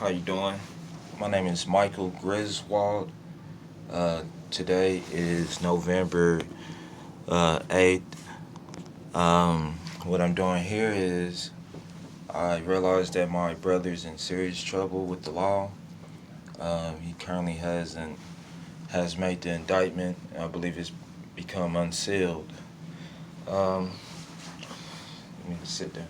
How you doing? My name is Michael Griswold. Today is November 8th. What I'm doing here is I realized that my brother's in serious trouble with the law. He currently has made the indictment. I believe it's become unsealed. Um, Let me sit down.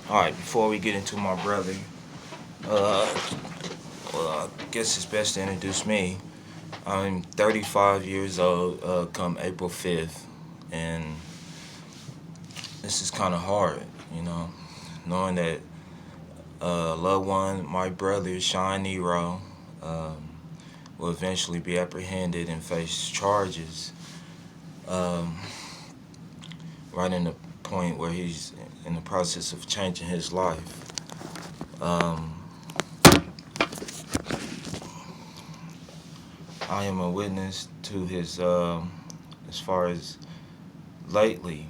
All right, before we get into my brother, uh, I guess it's best to introduce me. I'm 35 years old, come April 5th, and this is kind of hard, you know, knowing that loved one, my brother, Sean Nero, um, will eventually be apprehended and face charges, um, right in the point where he's in the process of changing his life. Um, I am a witness to his, as far as lately,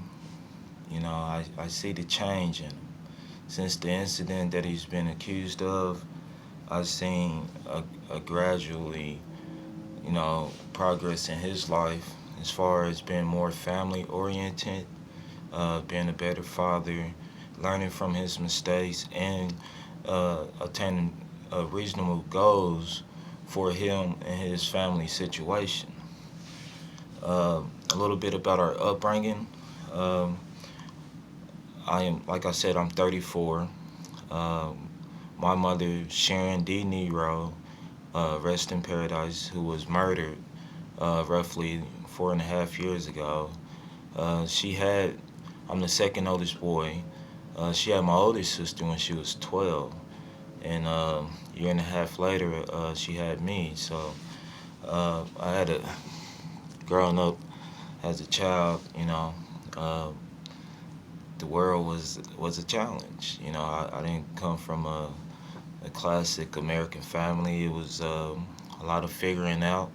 I see the change in him. Since the incident that he's been accused of, I've seen a gradually, progress in his life as far as being more family oriented, being a better father, learning from his mistakes, and attaining reasonable goals for him and his family situation. A little bit about our upbringing. Um, like I said, I'm 34. Um, my mother, Sharon D. Nero, rest in paradise, who was murdered roughly 4.5 years ago. She had, I'm the second oldest boy. She had my oldest sister when she was 12. And a year and a half later, she had me. So I had a, growing up as a child, uh, the world was a challenge. I didn't come from a classic American family. It was a lot of figuring out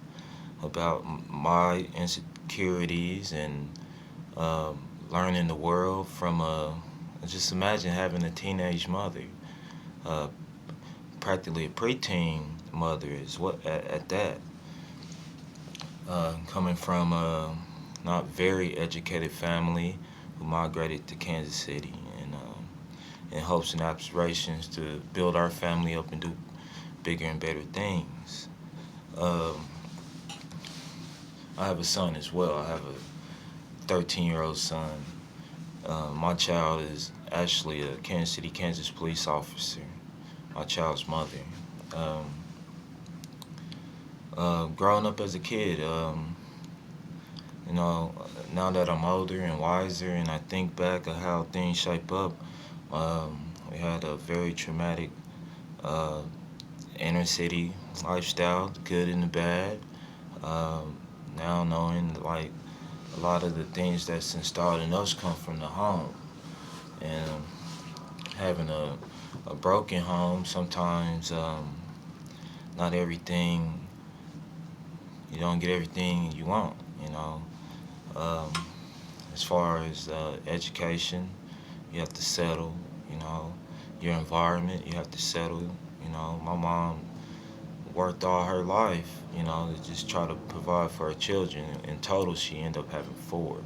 about my insecurities and learning the world from just imagine having a teenage mother, uh, practically a preteen mother is what at that. Coming from a not very educated family who migrated to Kansas City and in hopes and aspirations to build our family up and do bigger and better things. Um, I have a son as well. I have a 13-year-old son. My child is actually a Kansas City, Kansas police officer. My child's mother. Um, Growing up as a kid, you know, now that I'm older and wiser, and I think back of how things shape up, we had a very traumatic uh, inner city lifestyle, the good and the bad. Um, Now knowing like a lot of the things that's installed in us come from the home, and having a broken home sometimes not everything you don't get everything you want. Um, as far as education, you have to settle. You know, your environment, you have to settle. My mom worked all her life, to just try to provide for her children. In total, she ended up having four.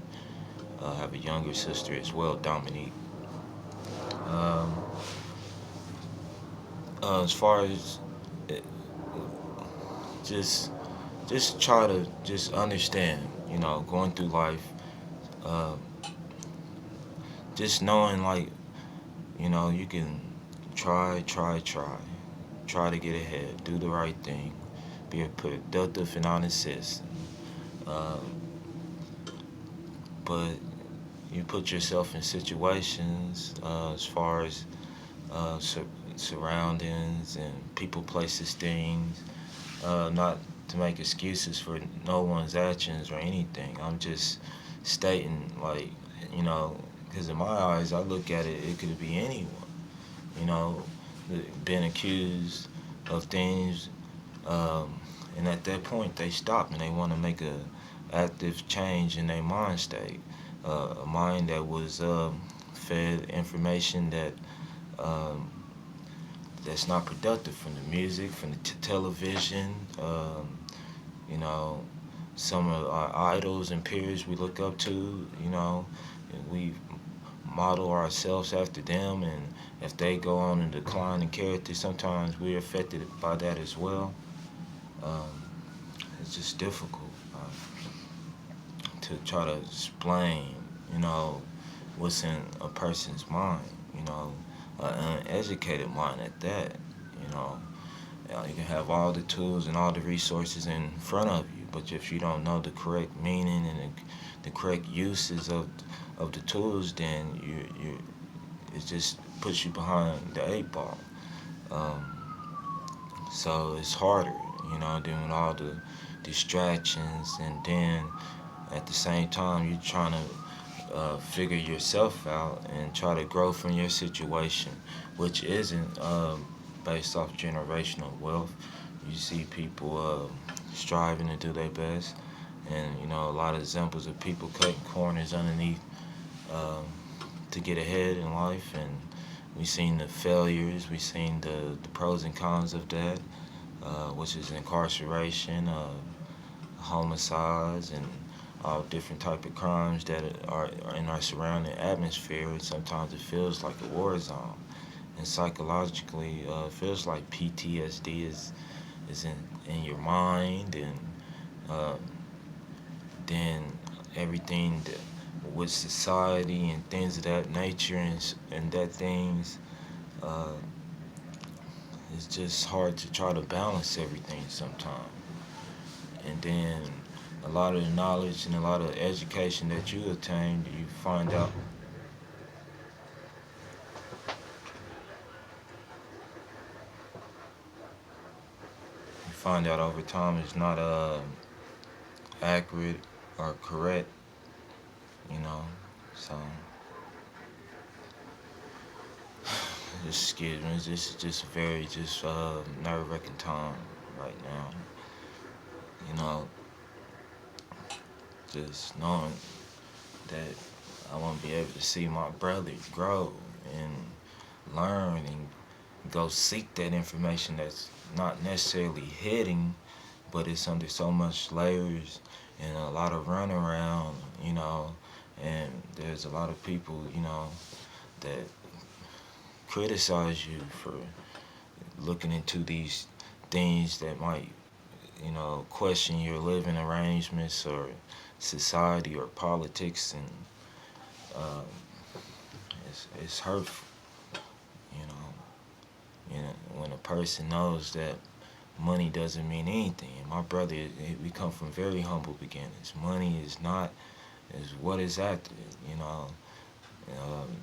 I have a younger sister as well, Dominique. Um, as far as uh, just just try to just understand, going through life, uh, just knowing like, you can try to get ahead, do the right thing, be a productive and honest citizen. Uh, but you put yourself in situations as far as surroundings and people, places, things, not to make excuses for no one's actions or anything. I'm just stating, like, because in my eyes, I look at it, it could be anyone, you know, been accused of things, um, and at that point, they stop and they want to make a active change in their mind state. a mind that was fed information um, that's not productive from the music, from the television. You know, some of our idols and peers we look up to. You know, and we model ourselves after them, and if they go on and decline in character, sometimes we're affected by that as well. Um, it's just difficult to try to explain, you know, what's in a person's mind, you know, an uneducated mind at that, you know. You can have all the tools and all the resources in front of you, but if you don't know the correct meaning and the correct uses of the tools, then you it just puts you behind the eight ball. Um, so it's harder, you know, doing all the distractions, and then at the same time you're trying to figure yourself out and try to grow from your situation, which isn't based off generational wealth. You see people striving to do their best, and you know a lot of examples of people cutting corners underneath um, to get ahead in life, and we've seen the failures, we've seen the pros and cons of that, which is incarceration, homicides, and all different type of crimes that are in our surrounding atmosphere. And sometimes it feels like a war zone, and psychologically, it feels like PTSD is in your mind, and uh, then everything that, with society and things of that nature, and that things, uh, it's just hard to try to balance everything sometimes. And then a lot of the knowledge and a lot of education that you attain, you find out over time it's not accurate or correct, you know. So excuse me, this is just very just nerve-wracking time right now. You know, just knowing that I want to be able to see my brother grow and learn and go seek that information that's not necessarily hidden, but it's under so much layers and a lot of runaround, you know, and there's a lot of people, you know, that criticize you for looking into these things that might, you know, question your living arrangements or society or politics, and uh, it's hurtful, you know. You know, when a person knows that money doesn't mean anything. And my brother, we come from very humble beginnings. Money is what is after it, you know. Um,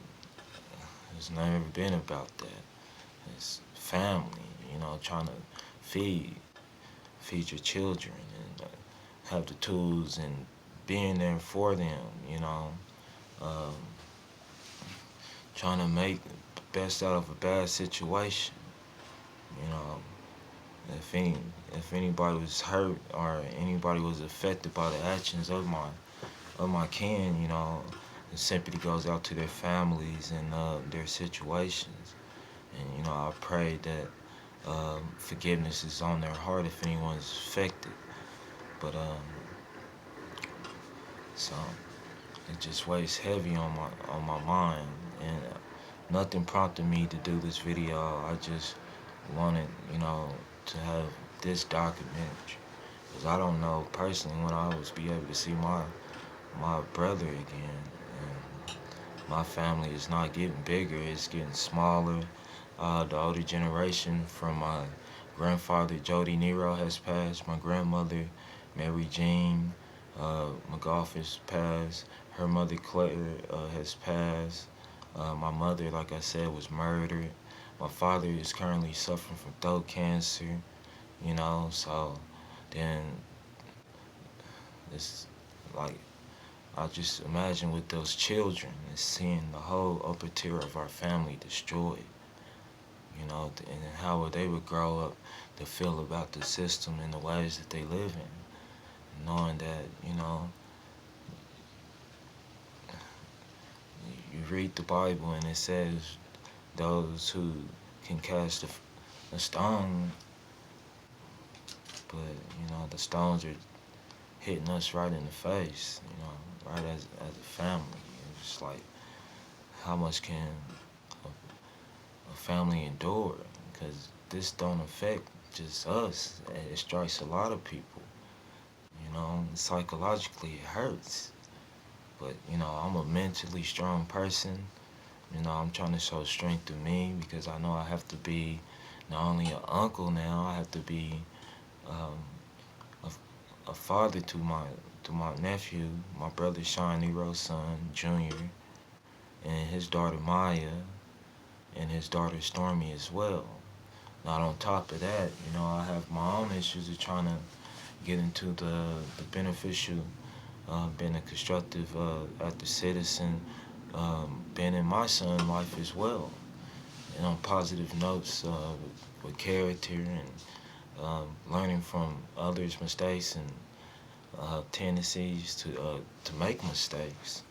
it's never been about that. It's family, you know, trying to feed feed your children, and have the tools and being there for them, you know. Um, Trying to make the best out of a bad situation, you know. If any if anybody was hurt or anybody was affected by the actions of my kin, you know, the sympathy goes out to their families and their situations. And you know, I pray that forgiveness is on their heart if anyone's affected. But so it just weighs heavy on my mind, and nothing prompted me to do this video. I just wanted, you know, to have this documentary, because I don't know personally when I was be able to see my brother again. And my family is not getting bigger; it's getting smaller. The older generation from my grandfather Jody Nero has passed. My grandmother Mary Jean McGough has passed. Her mother Claire has passed. My mother, like I said, was murdered. My father is currently suffering from throat cancer, you know. So then it's like, I just imagine with those children and seeing the whole upper tier of our family destroyed, you know, and how they would grow up to feel about the system and the ways that they live in, knowing that, you know, read the Bible and it says those who can cast a stone, but the stones are hitting us right in the face, right as a family. It's like, how much can a family endure? Because this don't affect just us. It strikes a lot of people. Psychologically it hurts. But I'm a mentally strong person. I'm trying to show strength to me because I know I have to be not only an uncle now, I have to be um, a father to my nephew, my brother Sean Nero's son, Junior, and his daughter Maya, and his daughter Stormy as well. Not on top of that, I have my own issues of trying to get into the beneficial, being a constructive active citizen, being in my son's life as well. And on positive notes with character and learning from others' mistakes and tendencies to make mistakes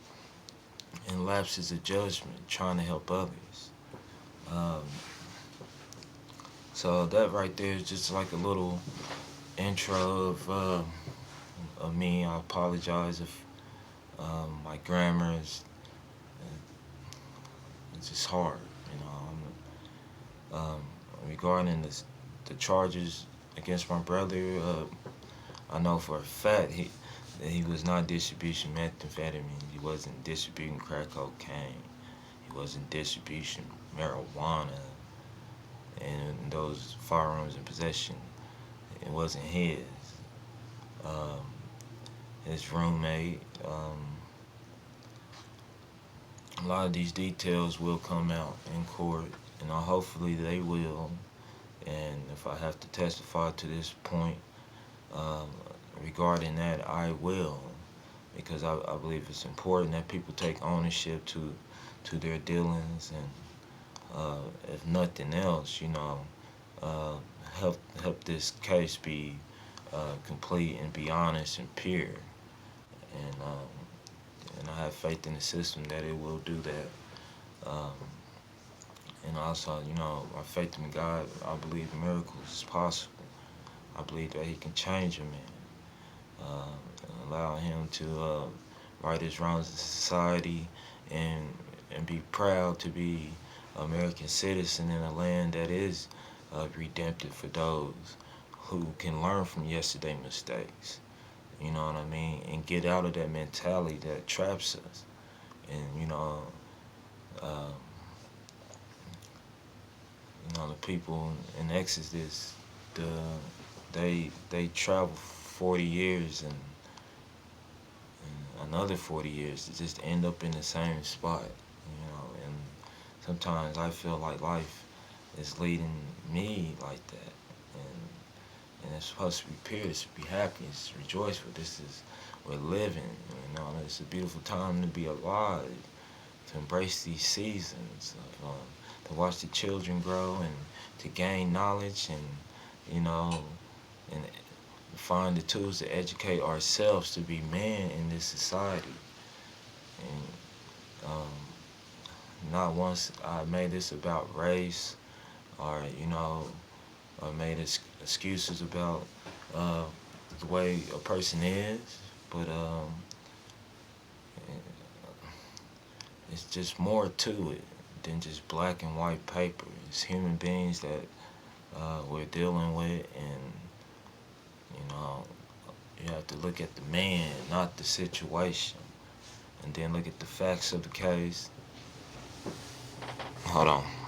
and lapses of judgment, trying to help others. Um, so that right there is just like a little intro of me. I apologize if my grammar is it's just hard. Um, Regarding the charges against my brother, I know for a fact that he was not distributing methamphetamine. He wasn't distributing crack cocaine. He wasn't distributing marijuana and those firearms in possession. It wasn't his. Um, his roommate. A lot of these details will come out in court, and hopefully they will. And if I have to testify to this point um, regarding that, I will, because I believe it's important that people take ownership to their dealings, and if nothing else, uh, help this case be complete and be honest and pure. And I have faith in the system that it will do that. And also, my faith in God, I believe miracles is possible. I believe that He can change a man, and allow him to right his wrongs in society, and be proud to be an American citizen in a land that is redemptive for those who can learn from yesterday's mistakes. You know what I mean? And get out of that mentality that traps us. And um, the people in Exodus, they travel 40 years and another 40 years to just end up in the same spot. And sometimes I feel like life is leading me like that. And it's supposed to be pure, it's to be happy, it's to rejoice, but we're living. It's a beautiful time to be alive, to embrace these seasons, to watch the children grow and to gain knowledge, and find the tools to educate ourselves to be men in this society. And not once I made this about race, or or made excuses about the way a person is, but it's just more to it than just black and white paper. It's human beings that we're dealing with, and you have to look at the man, not the situation, and then look at the facts of the case. Hold on.